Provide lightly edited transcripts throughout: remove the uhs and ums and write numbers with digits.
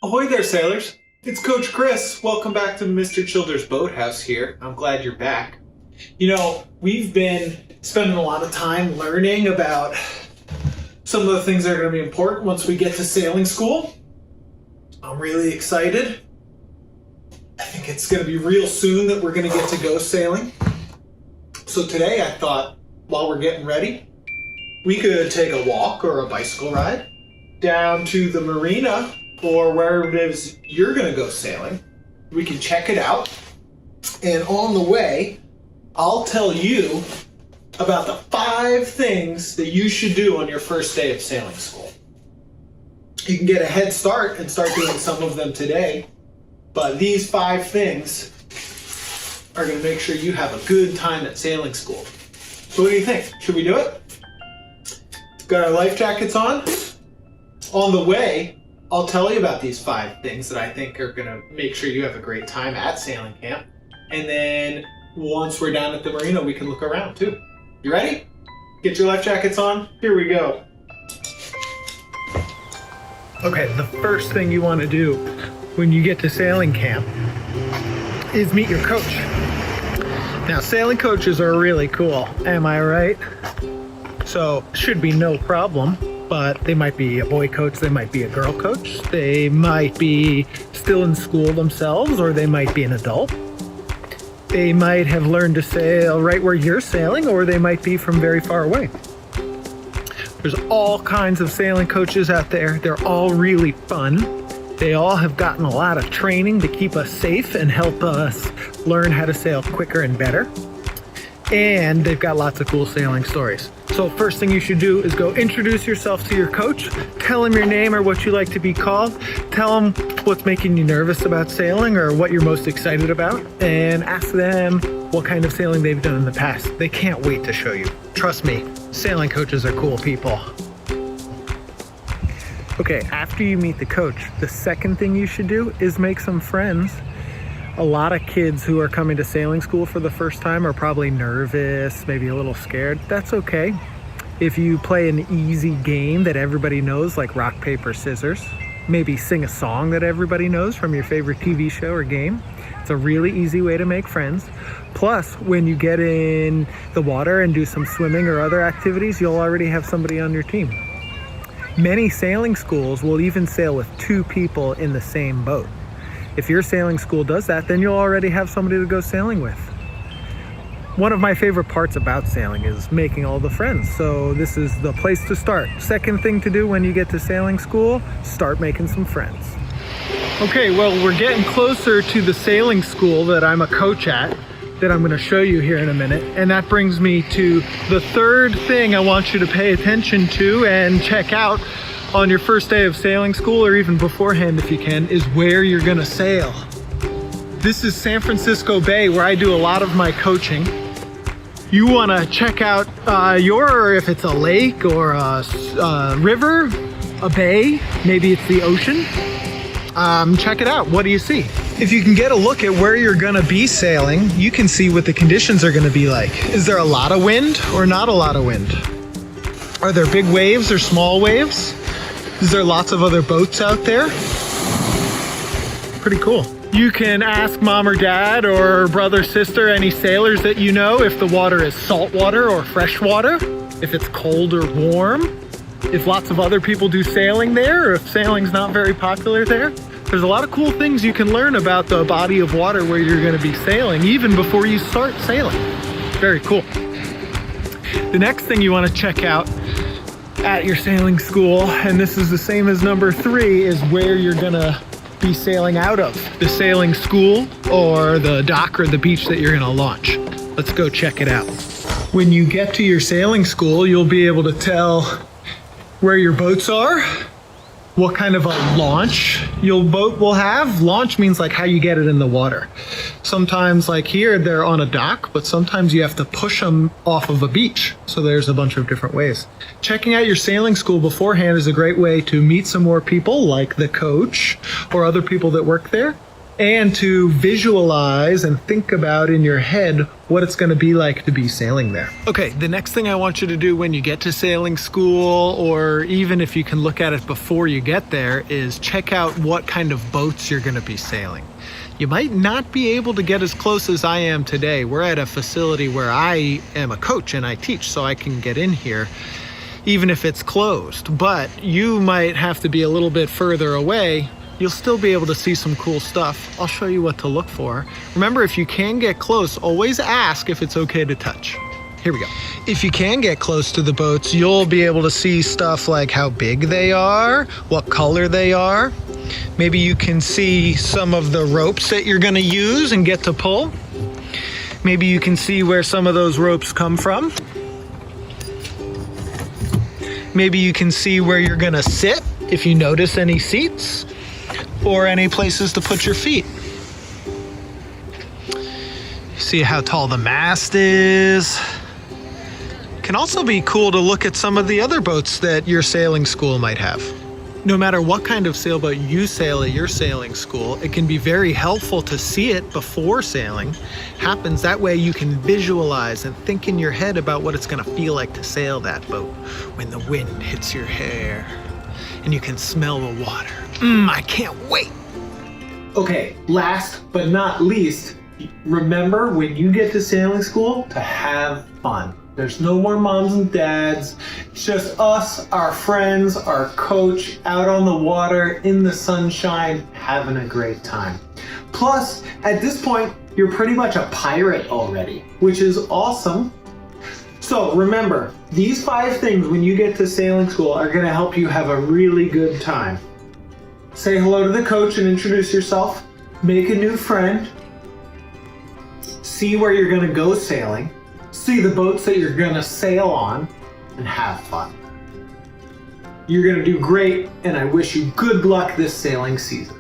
Ahoy there, sailors! It's Coach Chris. Welcome back to Mr. Childers Boathouse here. I'm glad you're back. You know, we've been spending a lot of time learning about some of the things that are going to be important once we get to sailing school. I'm really excited. I think it's going to be real soon that we're going to get to go sailing. So today I thought, while we're getting ready, we could take a walk or a bicycle ride down to the marina or wherever it is you're going to go sailing. We can check it out. And on the way, I'll tell you about the 5 things that you should do on your first day of sailing school. You can get a head start and start doing some of them today, but these 5 things are going to make sure you have a good time at sailing school. So what do you think? Should we do it? Got our life jackets on? On the way, I'll tell you about these 5 things that I think are going to make sure you have a great time at sailing camp. And then once we're down at the marina, we can look around too. You ready? Get your life jackets on. Here we go. Okay, the first thing you want to do when you get to sailing camp is meet your coach. Now, sailing coaches are really cool, am I right? So, should be no problem. But they might be a boy coach, they might be a girl coach, they might be still in school themselves, or they might be an adult. They might have learned to sail right where you're sailing, or they might be from very far away. There's all kinds of sailing coaches out there. They're all really fun. They all have gotten a lot of training to keep us safe and help us learn how to sail quicker and better. And they've got lots of cool sailing stories. So first thing you should do is go introduce yourself to your coach, tell him your name or what you like to be called, tell him what's making you nervous about sailing or what you're most excited about, and ask them what kind of sailing they've done in the past. They can't wait to show you. Trust me, sailing coaches are cool people. Okay, after you meet the coach, the second thing you should do is make some friends. A lot of kids who are coming to sailing school for the first time are probably nervous, maybe a little scared. That's okay. If you play an easy game that everybody knows, like rock, paper, scissors, maybe sing a song that everybody knows from your favorite TV show or game, it's a really easy way to make friends. Plus, when you get in the water and do some swimming or other activities, you'll already have somebody on your team. Many sailing schools will even sail with 2 people in the same boat. If your sailing school does that, then you'll already have somebody to go sailing with. One of my favorite parts about sailing is making all the friends. So this is the place to start. Second thing to do when you get to sailing school, start making some friends. Okay, well, we're getting closer to the sailing school that I'm a coach at, that I'm gonna show you here in a minute. And that brings me to the third thing I want you to pay attention to and check out on your first day of sailing school, or even beforehand if you can, is where you're gonna sail. This is San Francisco Bay, where I do a lot of my coaching. You wanna check out if it's a lake or a river, a bay, maybe it's the ocean. Check it out. What do you see? If you can get a look at where you're gonna be sailing, you can see what the conditions are gonna be like. Is there a lot of wind or not a lot of wind? Are there big waves or small waves? Is there lots of other boats out there? Pretty cool. You can ask mom or dad or brother, sister, any sailors that you know if the water is salt water or fresh water, if it's cold or warm, if lots of other people do sailing there, or if sailing's not very popular there. There's a lot of cool things you can learn about the body of water where you're going to be sailing, even before you start sailing. Very cool. The next thing you want to check out at your sailing school, and this is the same as number 3, is where you're gonna be sailing out of. The sailing school or the dock or the beach that you're gonna launch. Let's go check it out. When you get to your sailing school, you'll be able to tell where your boats are, what kind of a launch your boat will have. Launch means like how you get it in the water. Sometimes like here, they're on a dock, but sometimes you have to push them off of a beach. So there's a bunch of different ways. Checking out your sailing school beforehand is a great way to meet some more people like the coach or other people that work there. and to visualize and think about in your head what it's going to be like to be sailing there. Okay, the next thing I want you to do when you get to sailing school, or even if you can look at it before you get there, is check out what kind of boats you're going to be sailing. You might not be able to get as close as I am today. We're at a facility where I am a coach and I teach, so I can get in here even if it's closed. But you might have to be a little bit further away. You'll still be able to see some cool stuff. I'll show you what to look for. Remember, if you can get close, always ask if it's okay to touch. Here we go. If you can get close to the boats, you'll be able to see stuff like how big they are, what color they are. Maybe you can see some of the ropes that you're gonna use and get to pull. Maybe you can see where some of those ropes come from. Maybe you can see where you're gonna sit, if you notice any seats, or any places to put your feet. See how tall the mast is. Can also be cool to look at some of the other boats that your sailing school might have. No matter what kind of sailboat you sail at your sailing school, it can be very helpful to see it before sailing happens. That way you can visualize and think in your head about what it's gonna feel like to sail that boat when the wind hits your hair and you can smell the water. I can't wait. Okay, last but not least, remember when you get to sailing school to have fun. There's no more moms and dads. It's just us, our friends, our coach, out on the water, in the sunshine, having a great time. Plus, at this point, you're pretty much a pirate already, which is awesome. So remember, these 5 things when you get to sailing school are gonna help you have a really good time. Say hello to the coach and introduce yourself. Make a new friend. See where you're gonna go sailing. See the boats that you're gonna sail on, and have fun. You're gonna do great, and I wish you good luck this sailing season.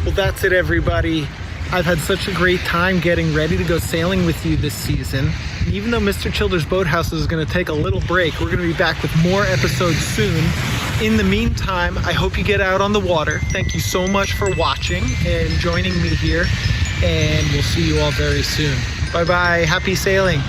Well, that's it, everybody. I've had such a great time getting ready to go sailing with you this season. Even though Mr. Childers Boathouse is gonna take a little break, we're gonna be back with more episodes soon. In the meantime, I hope you get out on the water. Thank you so much for watching and joining me here, and we'll see you all very soon. Bye-bye, happy sailing.